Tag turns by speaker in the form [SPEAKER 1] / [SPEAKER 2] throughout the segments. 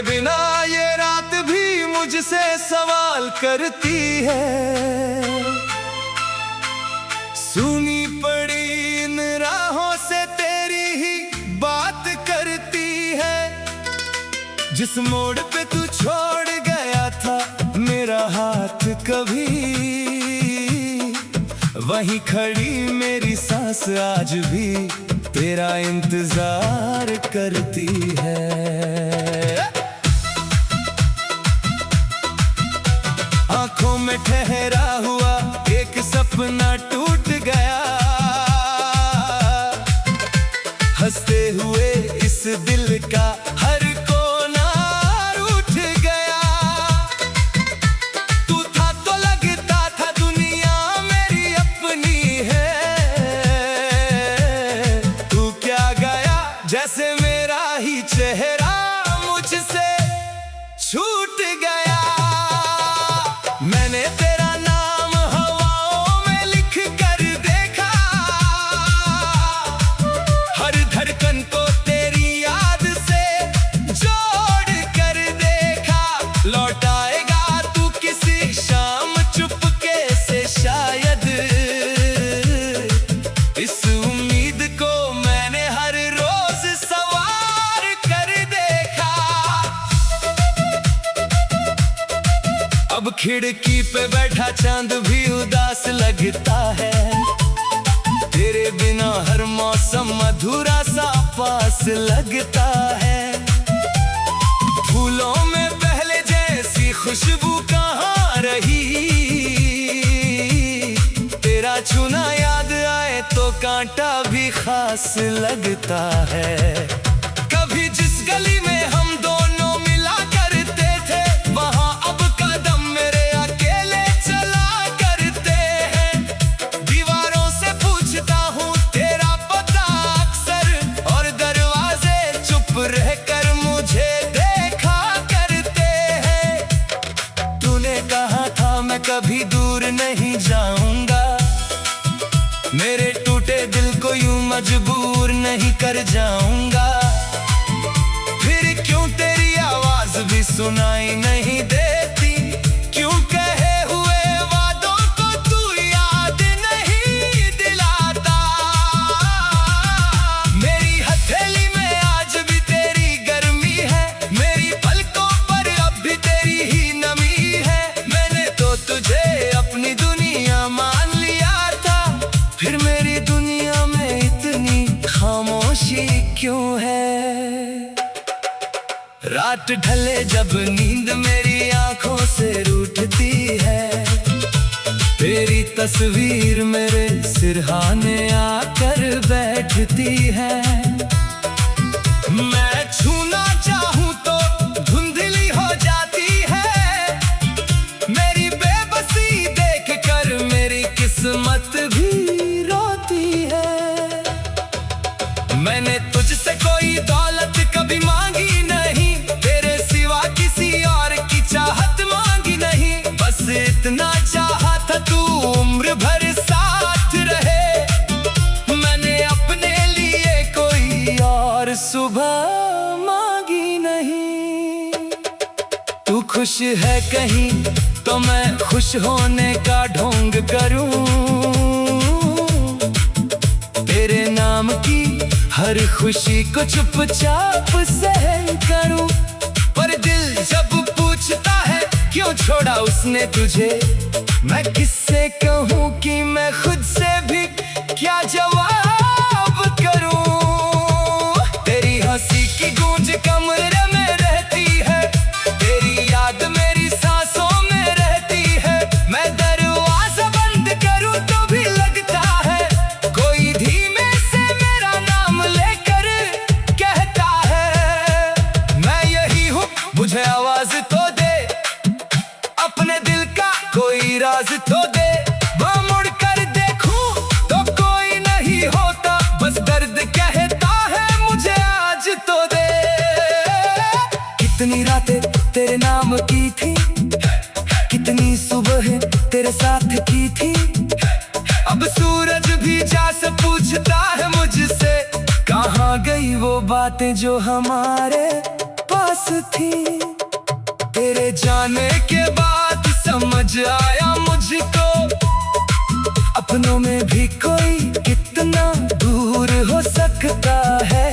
[SPEAKER 1] बिना ये रात भी मुझसे सवाल करती है। सुनी पड़ी इन राहों से तेरी ही बात करती है। जिस मोड़ पे तू छोड़ गया था मेरा हाथ कभी, वहीं खड़ी मेरी सांस आज भी तेरा इंतजार करती है। आंखों में ठहरा हुआ एक सपना टूट गया, हंसते हुए इस दिल का हर कोना रूठ गया। तू था तो लगता था दुनिया मेरी अपनी है, तू क्या गया जैसे मेरा ही चेहरा मुझसे छूट गया। मैंने तेरा नाम हवाओं में लिख कर देखा, हर धड़कन को तेरी याद से जोड़ कर देखा। लौट आएगा तू किसी शाम चुपके से शायद, इस उम्मीद को मैंने हर रोज सवार कर देखा। अब खिड़की पे बैठा चांद भी उदास लगता है, तेरे बिना हर मौसम अधूरा सा पास लगता है। फूलों में पहले जैसी खुशबू कहाँ रही, तेरा छूना याद आए तो कांटा भी खास लगता है। कभी जिस गली में हम दोनों मिला करते थे, वहाँ अब कदम मेरे अकेले चला करते हैं। दीवारों से पूछता हूँ तेरा पता अक्सर, और दरवाजे चुप रहकर मुझे देखा करते हैं। तूने कहा था मैं कभी दूर नहीं जाऊंगा, मेरे टूटे दिल को यूं मजबूर नहीं कर जाऊंगा। फिर क्यों तेरी आवाज भी सुनाई नहीं देती, क्यों कहे हुए वादों को तू याद नहीं दिलाता। मेरी हथेली में आज भी तेरी गर्मी है, मेरी पलकों पर अब भी तेरी ही नमी है। मैंने तो तुझे अपनी दुनिया मान लिया था, फिर मेरी दुनिया में इतनी खामोशी क्यों है। रात ढले जब नींद मेरी आंखों से रूठती है, तेरी तस्वीर मेरे सिरहाने आकर बैठती है। मैं छूना चाहूं तो धुंधली हो जाती है, मेरी बेबसी देखकर मेरी किस्मत भी रोती है। मैंने तुझसे कोई दौलत कभी मांगी नहीं, तेरे सिवा किसी और की चाहत मांगी नहीं। बस इतना चाहा था तू उम्र भर साथ रहे, मैंने अपने लिए कोई और सुबह मांगी नहीं। तू खुश है कहीं तो मैं खुश होने का ढोंग करूं, तेरे नाम की हर खुशी को चुपचाप सहन करूं। पर दिल जब पूछता है क्यों छोड़ा उसने तुझे, मैं किससे कहूं कि मैं खुद से भी क्या जवाब करूं। तेरी हंसी की गूंज कमरे में रहती है, तेरी याद मेरी सांसों में रहती है। मैं दरवाजा बंद करूं तो भी लगता है कोई धीमे से मेरा नाम लेकर कहता है। मैं यही हूँ मुझे आवाज तो दे, अपने दिल का कोई राज तो दे। वह मुड़ कर देखूं तो कोई नहीं होता, बस दर्द कहता है मुझे आज तो दे। कितनी रातें तेरे नाम की थी, कितनी सुबह तेरे साथ की थी। अब सूरज भी जा से पूछता है मुझसे, कहाँ गई वो बातें जो हमारे पास पास थी। तेरे जाने के बाद समझ आया मुझको, अपनों में भी कोई कितना दूर हो सकता है।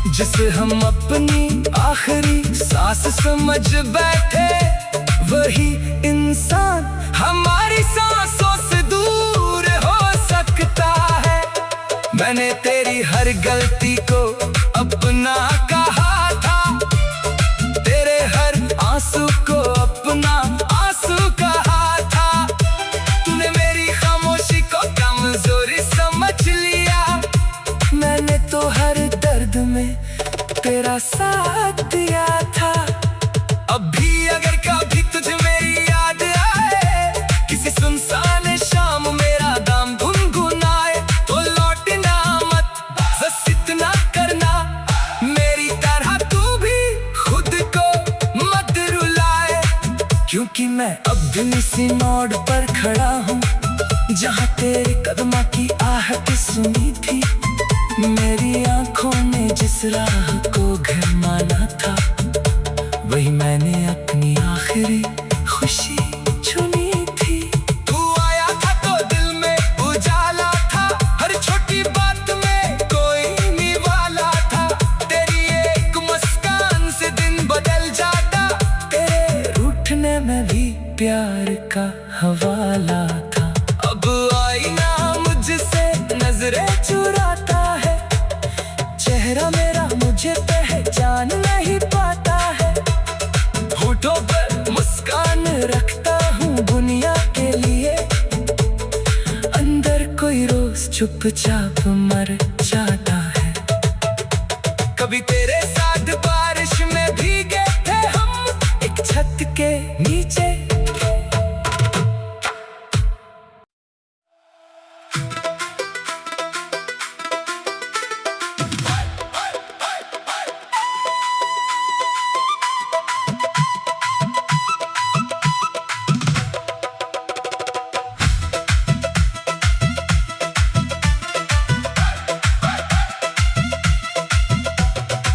[SPEAKER 1] जिसे हम अपनी आखिरी सांस समझ बैठे, वही इंसान हमारी सांसों से दूर हो सकता है। मैंने तेरी हर गलती को अपना कहा था, तेरे हर आंसू को अपना आंसू कहा था। तूने मेरी खामोशी को कमजोरी समझ लिया, मैंने तो हर दर्द में तेरा साथ दिया था। अब भी अगर कभी तुझे मेरी याद आए, किसी सुनसान शाम मेरा दाम गुनगुनाए, तो लौटना मत, बस इतना करना, मेरी तरह तू भी खुद को मत रुलाए। क्योंकि मैं अब भी इसी मोड़ पर खड़ा हूँ, जहाँ तेरे कदमों की आहट सुनी थी। मेरी आंखों ने जिस राह को घर माना था, वही मैंने अपनी आखिरी खुशी चुनी थी। तू आया था तो दिल में उजाला था, हर छोटी बात में कोई निवाला था। तेरी एक मुस्कान से दिन बदल जाता, तेरे रूठने में भी प्यार का हवाला था। अब आईना मुझसे नजरें चुराता है, चेहरा मेरा मुझे पहचान नहीं पाता है। होठों पर मुस्कान रखता हूँ दुनिया के लिए, अंदर कोई रोज चुपचाप मर जाता है। कभी तेरे साथ बारिश में भीगे थे हम, एक छत के नीचे।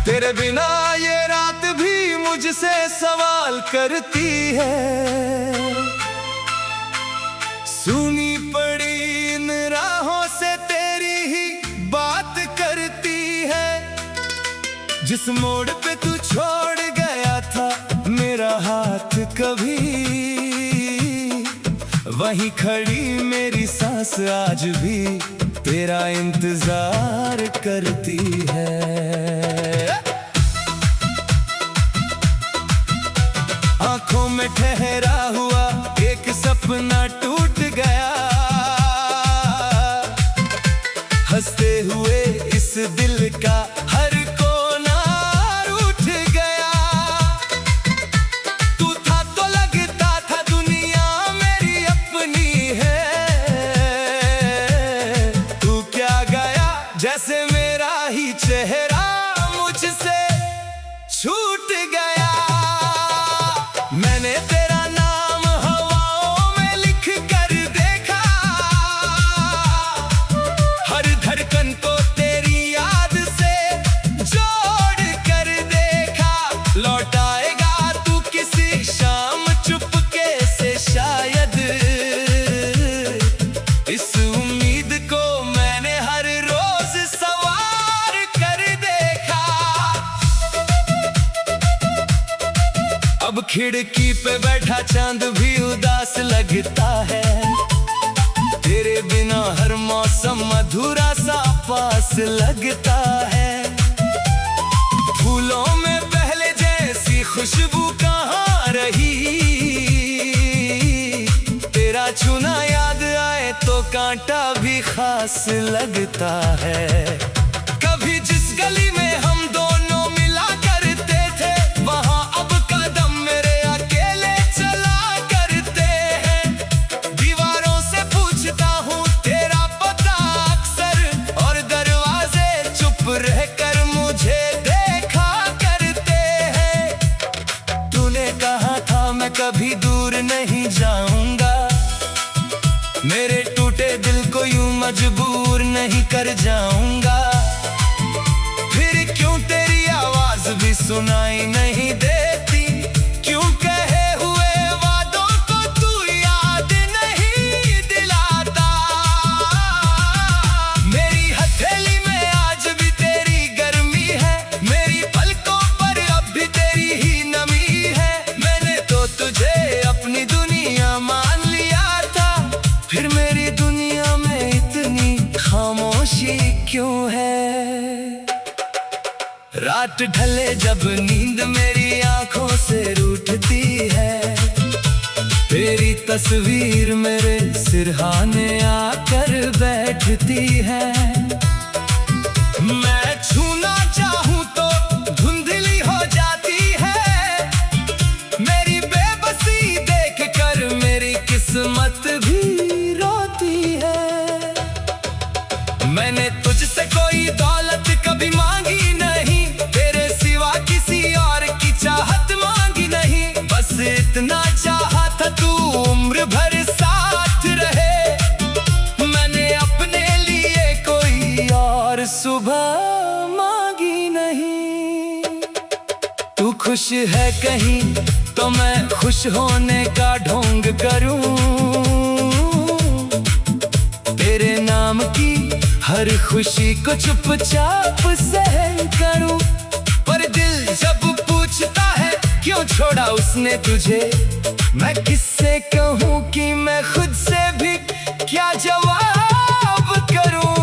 [SPEAKER 1] तेरे बिना ये रात भी मुझसे सवाल करती है, सुनी पड़ी इन राहों से तेरी ही बात करती है। जिस मोड़ पे तू छोड़ गया था मेरा हाथ कभी, वहीं खड़ी मेरी सांस आज भी तेरा इंतजार करती है। आंखों में ठहरा हुआ एक सपना टूट गया, हंसते हुए इस दिल का हर कोना रूठ गया। तू था तो लगता था दुनिया मेरी अपनी है, तू क्या गया जैसे मेरा ही चेहरा मुझसे छूट गया। मैंने तेरा नाम हवाओं में लिख कर देखा, हर धड़कन को तेरी याद से जोड़ कर देखा। लौट आएगा तू किसी शाम चुपके से शायद, इस उम्मीद को मैंने हर रोज सवार कर देखा। अब खिड़की पे बैठा चांद भी उदास लगता है, तेरे बिना हर मौसम अधूरा सा पास लगता है। फूलों में पहले जैसी खुशबू कहाँ रही, तेरा छूना याद आए तो कांटा भी खास लगता है। कभी जिस गली में हम दोनों मिला करते थे, वहाँ अब कदम मेरे अकेले चला करते हैं। दीवारों से पूछता हूँ तेरा पता अक्सर, और दरवाजे चुप रहकर मुझे देखा करते हैं। तूने कहा था मैं कभी दूर नहीं जाऊंगा, मेरे टूटे दिल को यूं मजबूर नहीं कर जाऊंगा। फिर क्यों तेरी आवाज भी सुनाई नहीं देती, क्यों कहे हुए वादों को तू याद नहीं दिलाता। मेरी हथेली में आज भी तेरी गर्मी है, मेरी पलकों पर अब भी तेरी ही नमी है। मैंने तो तुझे अपनी दुनिया मान लिया था, फिर मेरी दुनिया में इतनी खामोशी क्यों है। रात ढले जब नींद मेरी आंखों से रूठती है, तेरी तस्वीर मेरे सिरहाने आकर बैठती है। मैं छूना चाहूं तो धुंधली हो जाती है, मेरी बेबसी देख कर मेरी किस्मत भी रोती है। मैंने तुझसे कोई दौलत कभी मांगी नहीं, तेरे सिवा किसी और की चाहत मांगी नहीं। बस इतना चाहा था तू उम्र भर साथ रहे, मैंने अपने लिए कोई और सुबह मांगी नहीं। तू खुश है कहीं तो मैं खुश होने का ढोंग करूं, तेरे नाम की हर खुशी को चुपचाप सहन करूं। पर दिल जब पूछता है क्यों छोड़ा उसने तुझे, मैं किससे कहूं कि मैं खुद से भी क्या जवाब करूं।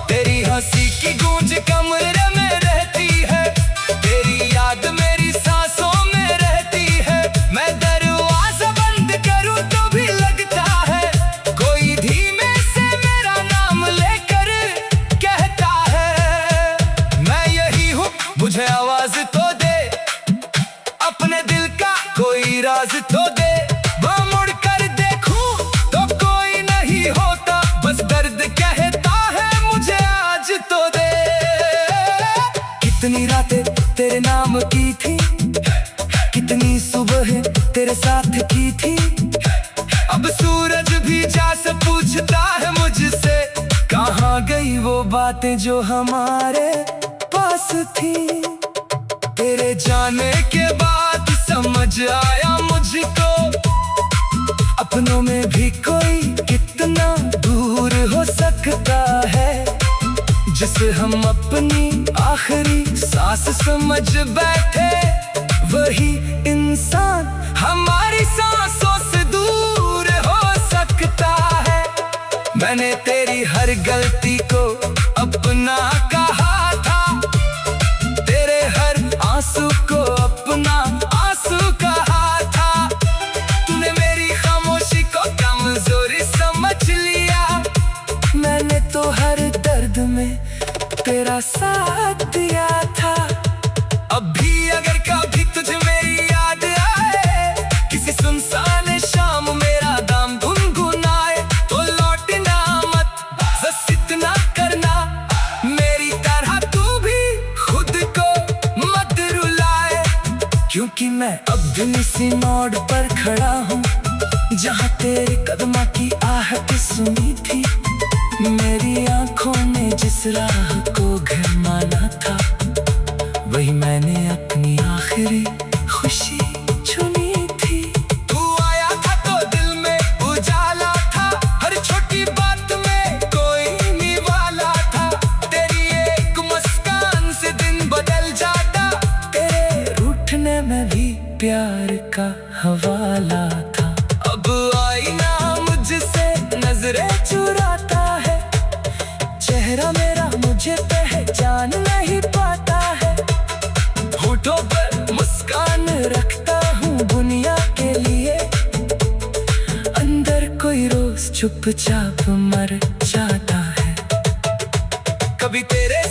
[SPEAKER 1] तेरी हंसी की गूंज कमरे में रहती है, तेरी याद मेरी सांसों में रहती है। मैं दरवाजा बंद करूं तो भी लगता है कोई धीमे से मेरा नाम लेकर कहता है। मैं यही हूँ, मुझे आवाज तो दे, अपने दिल का कोई राज तो दे। वहाँ मुड़ कर देखूं तो कोई नहीं होता, बस दर्द कहता है मुझे आज तो दे। कितनी रातें तेरे नाम की थी, कितनी सुबह तेरे साथ की थी। अब सूरज भी जा से पूछता है मुझसे, कहाँ गई वो बातें जो हमारे पास थी। तेरे जाने के बाद समझ आया मुझको, अपनों में भी कोई कितना दूर हो सकता है। जिसे हम अपनी आखिरी सांस समझ बैठे, वही इंसान हमारी सांसों से दूर हो सकता है। मैंने तेरी हर गलती को अपना कहा था, तेरे हर आंसू को अपना आंसू कहा था। तूने मेरी खामोशी को कमजोरी समझ लिया, मैंने तो हर दर्द में तेरा साथ दिया था। अब भी अगर कभी तुझे मेरी याद आए, किसी सुनसान शाम मेरा दाम गुनगुनाए, तो लौटना मत, बस इतना करना मेरी तरह तू भी खुद को मत रुलाए। क्योंकि मैं अब भी इसी मोड़ पर खड़ा हूँ, जहाँ तेरे कदमों की आहट सुनी थी। मेरी आंखों ने जिस राह को घर माना था, वही मैंने अपनी आखिरी खुशी चुनी थी। तू आया था तो दिल में उजाला था, हर छोटी बात में कोई निवाला था। तेरी एक मुस्कान से दिन बदल जाता, तेरे रूठने में भी प्यार का हवाला था। अब आईना मुझसे नजरें चुराता है, चेहरा मेरा मुझे पहचान नहीं पाता है। होठों पर मुस्कान रखता हूँ दुनिया के लिए, अंदर कोई रोज चुपचाप मर जाता है। कभी तेरे